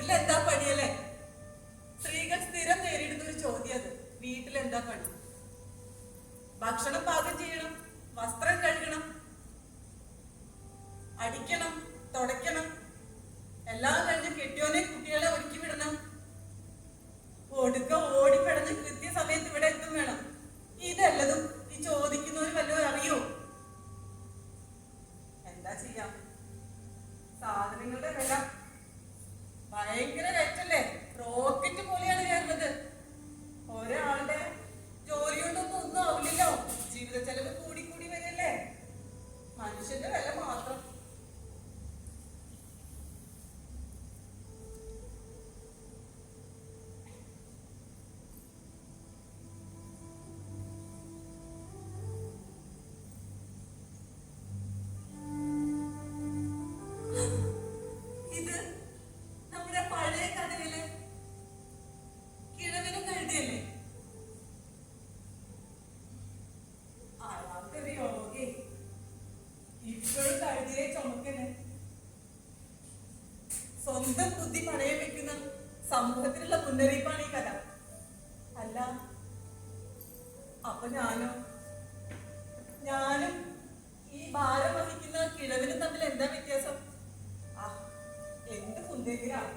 വീട്ടിലെന്താ പണിയല്ലേ? സ്ത്രീകൾ സ്ഥിരം നേരിടുന്ന ഒരു ചോദ്യം അത്. വീട്ടിലെന്താ പണി? ഭക്ഷണം പാകം ചെയ്യണം, വസ്ത്രം കഴുകണം, അടിക്കണം, തുടയ്ക്കണം, എല്ലാം കഴിഞ്ഞ് കെട്ടിയോനെ കുട്ടികളെ ഒരുക്കി വിടണം, ഒടുക്ക ഓടിപ്പിടഞ്ഞ് കൃത്യസമയത്ത് ഇവിടെ എത്തും വേണം. ഇതെല്ലതും ഈ ചോദിക്കുന്നവര് വല്ലതും അറിയോ? എന്താ ചെയ്യാം? സാധനങ്ങളുടെ വില ഭയങ്കര റേറ്റല്ലേ? റോക്കറ്റ് പോലെയാണ് കയറുന്നത്. ഒരാളുടെ ജോലി കൊണ്ടൊന്നും ഒന്നും ആവില്ലല്ലോ. ജീവിത ചെലവ് കൂടി കൂടി വരല്ലേ? മനുഷ്യന്റെ വില മാത്രം. ഇത് നമ്മുടെ പഴയ കഥയില് കിഴവനും കഴുതയല്ലേ? അയാൾക്കൊരു യോഗേ ഇപ്പോഴും കഴുതിയെ ചുമക്കണേ. സ്വന്തം ബുദ്ധി പണയം വെക്കുന്ന സമൂഹത്തിനുള്ള മുന്നറിയിപ്പാണ് ഈ കഥ. അല്ല, അപ്പൊ ഞാനും ഈ ഭാരം വഹിക്കുന്ന കിഴവനും തമ്മിൽ എന്താ വ്യത്യാസം? എന്ത് കുന്തെങ്കിലാണ്.